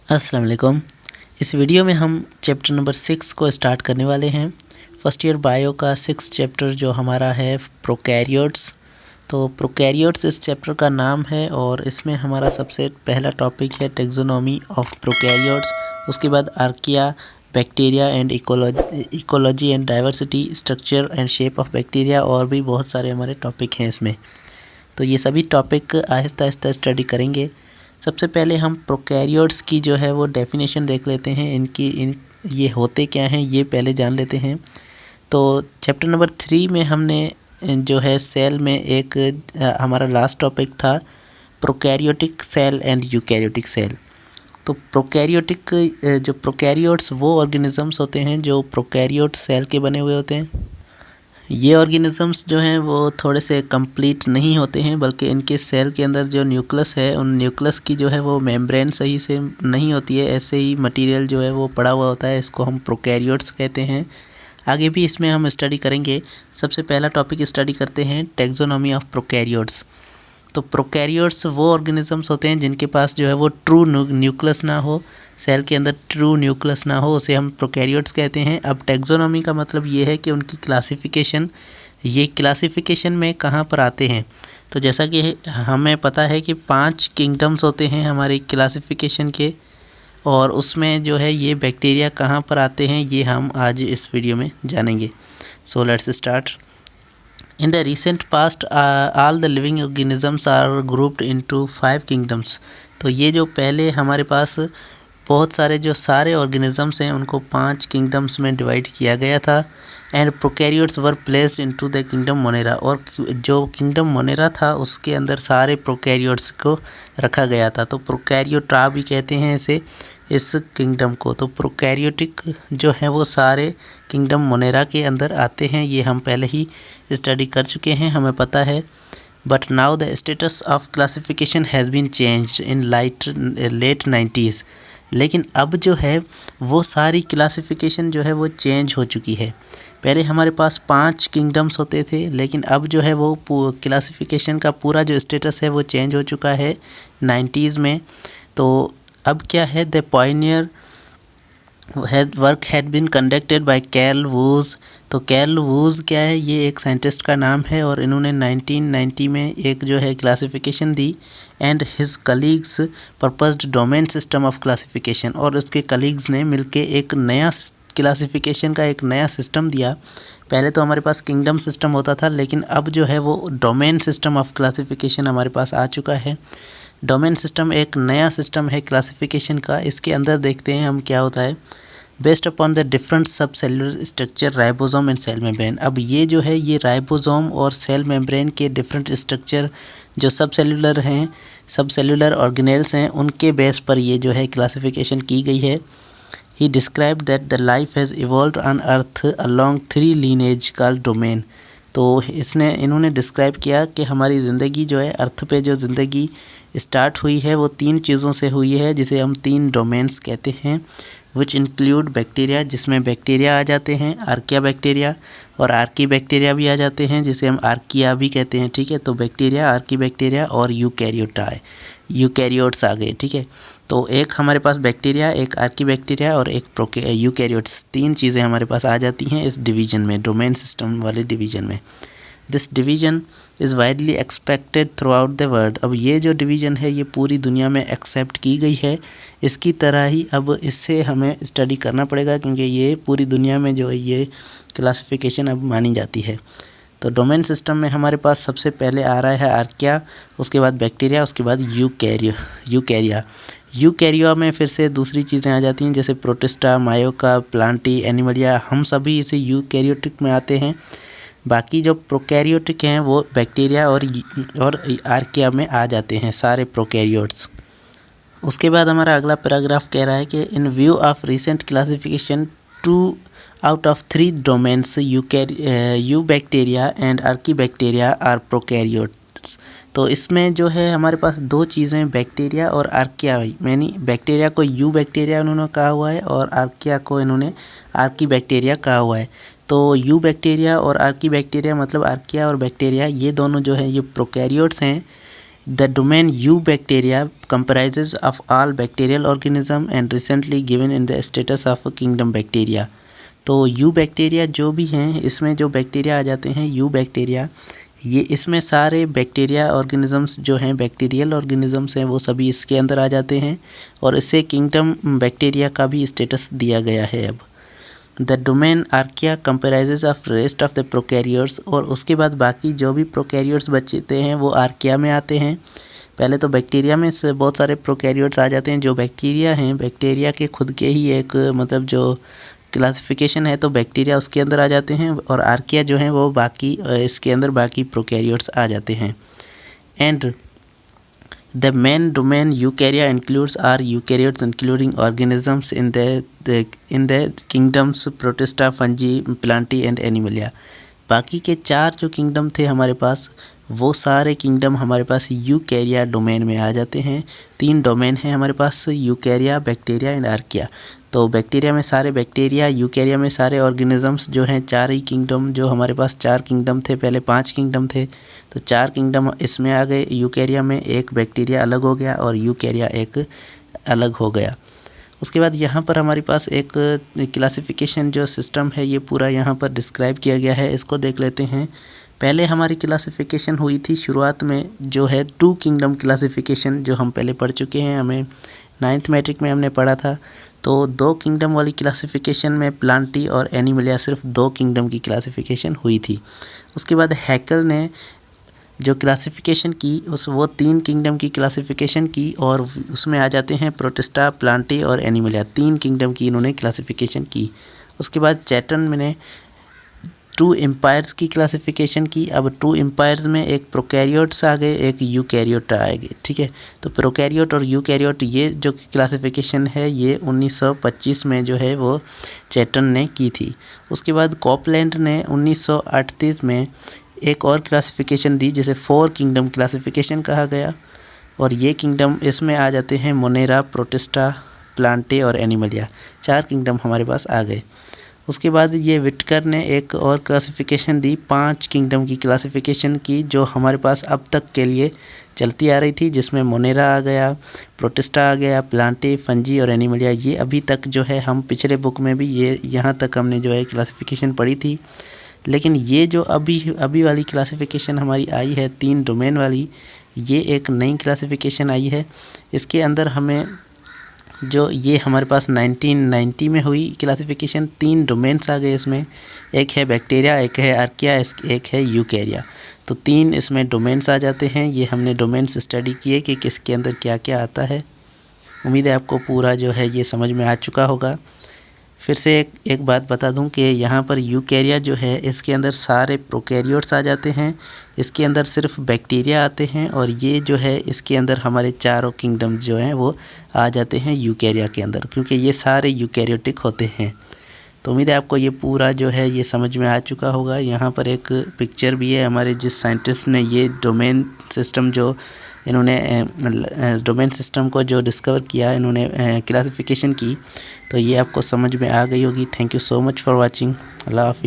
अस्सलाम वालेकुम। इस वीडियो में हम चैप्टर नंबर 6 को स्टार्ट करने वाले हैं। फर्स्ट ईयर बायो का 6 चैप्टर जो हमारा है प्रोकैरियोट्स। तो प्रोकैरियोट्स इस चैप्टर का नाम है और इसमें हमारा सबसे पहला टॉपिक है टेक्सोनॉमी ऑफ प्रोकैरियोट्स। उसके बाद archaea, bacteria and ecology and diversity, structure and shape of bacteria, और भी बहुत सारे हमारे टॉपिक हैं इसमें। तो ये सभी टॉपिक आहिस्ता आहिस्ता स्टडी करेंगे। सबसे पहले हम प्रोकैरियोट्स की जो है वो डेफिनेशन देख लेते हैं। ये होते क्या हैं ये पहले जान लेते हैं। तो चैप्टर नंबर 3 में हमने जो है सेल में एक हमारा लास्ट टॉपिक था prokaryotic cell and eukaryotic cell. तो जो प्रोकैरियोट्स वो ऑर्गेनिजम्स होते हैं जो प्रोकैरियोट सेल के बने हुए होते हैं। ये ऑर्गेनिजम्स जो हैं वो थोड़े से कंप्लीट नहीं होते हैं, बल्कि इनके सेल के अंदर जो न्यूक्लियस है उन न्यूक्लियस की जो है वो मेम्ब्रेन सही से नहीं होती है। ऐसे ही मटेरियल जो है वो पड़ा हुआ होता है, इसको हम प्रोकैरियोट्स कहते हैं। आगे भी इसमें हम स्टडी करेंगे। सबसे पहला टॉपिक स्टडी करते हैं टैक्सोनॉमी ऑफ प्रोकैरियोट्स। तो प्रोकैरियोट्स वो ऑर्गेनिजम्स होते हैं जिनके पास जो है वो ट्रू न्यूक्लियस ना हो, सेल के अंदर ट्रू न्यूक्लियस ना हो, उसे हम प्रोकैरियोट्स कहते हैं। अब टैक्सोनॉमी का मतलब ये है कि उनकी क्लासिफिकेशन में कहाँ पर आते हैं। तो जैसा कि हमें पता है कि 5 किंगडम्स होते हैं हमारे क्लासिफिकेशन के, और उसमें जो है ये बैक्टीरिया कहाँ पर आते हैं ये हम आज इस वीडियो में जानेंगे। So let's start. In the recent past, all the living organisms are grouped into 5 kingdoms। तो ये जो पहले हमारे पास बहुत सारे जो सारे ऑर्गेनिजम्स हैं उनको 5 किंगडम्स में डिवाइड किया गया था। And prokaryotes were placed into the kingdom Monera, और जो किंगडम मोनेरा था उसके अंदर सारे प्रोकैरियोट्स को रखा गया था। तो प्रोकैरियोटा भी कहते हैं इस किंगडम को। तो प्रोकैरियोटिक जो है वो सारे किंगडम मोनेरा के अंदर आते हैं, ये हम पहले ही स्टडी कर चुके हैं, हमें पता है। But now the status of classification has been changed in late 90s। लेकिन अब जो है वो सारी क्लासिफिकेशन जो है वो चेंज हो चुकी है। पहले हमारे पास 5 किंगडम्स होते थे, लेकिन अब जो है वो क्लासिफिकेशन का पूरा जो स्टेटस है वो चेंज हो चुका है 90s में। तो अब क्या है, the pioneer work had been conducted by Carl Woese. तो कार्ल वूज क्या है, ये एक साइंटिस्ट का नाम है और इन्होंने 1990 में एक जो है classification the. And his colleagues proposed domain system of classification, और उसके कलीग्स ने मिलके एक नया क्लासिफिकेशन का एक नया सिस्टम दिया। पहले तो हमारे पास किंगडम सिस्टम होता था, लेकिन अब जो है वो डोमेन सिस्टम ऑफ क्लासिफिकेशन हमारे पास आ चुका है। डोमेन सिस्टम एक नया सिस्टम है क्लासिफिकेशन का। इसके अंदर देखते हैं हम क्या होता है। Based upon the different sub cellular structure, ribosome and cell membrane. अब ये जो है ये राइबोसोम और सेल मेम्ब्रेन के डिफरेंट स्ट्रक्चर जो सब सेलुलर ऑर्गेनेल्स हैं उनके बेस पर ये जो है क्लासिफिकेशन की गई है। ही described that the life has evolved on earth along 3 lineage called domain. तो इन्होंने डिस्क्राइब किया कि हमारी ज़िंदगी जो है अर्थ पे जो ज़िंदगी स्टार्ट हुई है वो 3 चीज़ों से हुई है, जिसे हम 3 डोमेन्स कहते हैं। विच इंक्लूड बैक्टीरिया, जिसमें बैक्टीरिया आ जाते हैं, आर्किया बैक्टीरिया, और आर्की बैक्टीरिया भी आ जाते हैं जिसे हम आर्किया भी कहते हैं। ठीक है, तो बैक्टीरिया, आर्की बैक्टीरिया और यूकैरियोट्स आ गए। ठीक है, तो एक हमारे पास बैक्टीरिया, एक आर्की बैक्टीरिया और एक यूकैरियोट्स, 3 चीज़ें हमारे पास आ जाती हैं इस डिवीज़न में, डोमेन सिस्टम वाले डिवीज़न में। This division is widely expected through out the world. अब ये जो डिवीज़न है ये पूरी दुनिया में एक्सेप्ट की गई है। इसकी तरह ही अब इससे हमें स्टडी करना पड़ेगा, क्योंकि ये पूरी दुनिया में जो है ये क्लासिफिकेशन अब मानी जाती है। तो डोमेन सिस्टम में हमारे पास सबसे पहले आ रहा है आर्किया, उसके बाद बैक्टीरिया, उसके बाद यूकैरिया में फिर से दूसरी चीज़ें आ जाती हैं, जैसे प्रोटिस्टा, मायोका, प्लांटी, एनिमलिया, हम सभी इसे यूकैरियोटिक में आते हैं। बाकी जो प्रोकैरियोटिक हैं वो बैक्टीरिया और आर्किया में आ जाते हैं सारे प्रोकैरियोट्स। उसके बाद हमारा अगला पैराग्राफ कह रहा है कि in view of recent classification 2 out of 3 domains eubacteria and archaebacteria are prokaryotes. तो इसमें जो है हमारे पास 2 चीज़ें बैक्टीरिया और आर्किया, यानी बैक्टीरिया को यू बैक्टीरिया उन्होंने कहा हुआ है और आर्किया को इन्होंने आर्की बैक्टीरिया कहा हुआ है। तो यू बैक्टीरिया और आर्की बैक्टीरिया मतलब आर्किया और बैक्टीरिया, ये दोनों जो है ये प्रोकैरियोट्स हैं। The domain Eubacteria comprises of all bacterial organism and recently given in the status of kingdom bacteria। तो यूबैक्टीरिया जो भी हैं, इसमें जो बैक्टीरिया आ जाते हैं यूबैक्टीरिया, ये इसमें सारे बैक्टीरिया ऑर्गेनिजम्स जो हैं, बैक्टीरियल ऑर्गेनिजम्स हैं, वो सभी इसके अंदर आ जाते हैं और इसे किंगडम बैक्टीरिया का भी स्टेटस दिया गया है अब। The domain Archaea comprises of rest of the prokaryotes, और उसके बाद बाकी जो भी प्रोकैरियोट्स बचते हैं वो आर्किया में आते हैं। पहले तो बैक्टीरिया में से बहुत सारे प्रोकैरियोट्स आ जाते हैं। जो बैक्टीरिया हैं, बैक्टीरिया के खुद के ही एक मतलब जो क्लासिफिकेशन है, तो बैक्टीरिया उसके अंदर आ जाते हैं और आर्किया जो हैं वो बाकी इसके अंदर बाकी प्रोकैरियोट्स आ जाते हैं। And the main domain Eukarya includes are eukaryotes including organisms in the kingdoms Protista, fungi, Plantae and Animalia. बाकी के 4 जो किंगडम थे हमारे पास, वो सारे किंगडम हमारे पास यूकैरिया डोमेन में आ जाते हैं। 3 डोमेन हैं हमारे पास, यूकैरिया, बैक्टीरिया एंड आर्किया। तो बैक्टीरिया में सारे बैक्टीरिया, यूकैरिया में सारे ऑर्गेनिजम्स जो हैं, 4 ही किंगडम जो हमारे पास 4 किंगडम थे, पहले 5 किंगडम थे, तो 4 किंगडम इसमें आ गए। यूकैरिया में एक बैक्टीरिया अलग हो गया और यूकैरिया एक अलग हो गया। उसके बाद यहाँ पर हमारे पास एक क्लासिफिकेशन जो सिस्टम है, ये पूरा यहाँ पर डिस्क्राइब किया गया है। इसको देख लेते हैं। पहले हमारी क्लासिफिकेशन हुई थी शुरुआत में, जो है 2 किंगडम क्लासिफिकेशन, जो हम पहले पढ़ चुके हैं, हमें 9th मैट्रिक में हमने पढ़ा था। तो 2 किंगडम वाली क्लासिफिकेशन में प्लांटी और एनिमलिया सिर्फ 2 किंगडम की क्लासिफिकेशन हुई थी। उसके बाद हैकेल ने जो क्लासिफिकेशन की वो 3 किंगडम की क्लासिफिकेशन की और उसमें आ जाते हैं प्रोटिस्टा, प्लांटी और एनिमलिया। 3 किंगडम की इन्होंने क्लासिफिकेशन की। उसके बाद चैटन ने 2 एम्पायर्स की क्लासिफिकेशन की। अब 2 एम्पायर्स में एक प्रोकैरियोट्स आ गए, एक यूकैरियोट आएंगे, ठीक है। तो प्रोकैरियोट और यूकैरियोट, ये जो क्लासिफिकेशन है ये 1925 में जो है वो चैटन ने की थी। उसके बाद कॉपलैंड ने 1938 में एक और क्लासिफिकेशन दी, जिसे 4 किंगडम क्लासिफिकेशन कहा गया। और ये किंगडम इसमें आ जाते हैं मोनेरा, प्रोटिस्टा, प्लांटे और एनिमलिया। 4 किंगडम हमारे पास आ गए। उसके बाद ये विटकर ने एक और क्लासिफिकेशन दी, 5 किंगडम की क्लासिफिकेशन की, जो हमारे पास अब तक के लिए चलती आ रही थी, जिसमें मोनेरा आ गया, प्रोटिस्टा आ गया, प्लांटे, फंजी और एनिमलिया। ये अभी तक जो है, हम पिछले बुक में भी ये यहाँ तक हमने जो है क्लासिफिकेशन पढ़ी थी। लेकिन ये जो अभी वाली क्लासिफिकेशन हमारी आई है 3 डोमेन वाली, ये एक नई क्लासिफिकेशन आई है। इसके अंदर हमें जो ये हमारे पास 1990 में हुई क्लासिफिकेशन, 3 डोमेन्स आ गए इसमें। एक है बैक्टीरिया, एक है आर्किया, एक है यूकैरिया। तो 3 इसमें डोमेन्स आ जाते हैं। ये हमने डोमेन्स स्टडी किए कि किसके अंदर क्या क्या आता है। उम्मीद है आपको पूरा जो है ये समझ में आ चुका होगा। फिर से एक बात बता दूं कि यहाँ पर यूकैरिया जो है, इसके अंदर सारे प्रोकैरियोट्स आ जाते हैं, इसके अंदर सिर्फ बैक्टीरिया आते हैं, और ये जो है इसके अंदर हमारे 4 किंगडम्स जो हैं वो आ जाते हैं यूकैरिया के अंदर, क्योंकि ये सारे यूकैरियोटिक होते हैं। तो उम्मीद है आपको ये पूरा जो है ये समझ में आ चुका होगा। यहाँ पर एक पिक्चर भी है, हमारे जिस साइंटिस्ट ने ये डोमेन सिस्टम जो इन्होंने डोमेन सिस्टम को जो डिस्कवर किया, इन्होंने क्लासिफिकेशन की, तो ये आपको समझ में आ गई होगी। Thank you so much for watching. अल्लाह हाफिज़।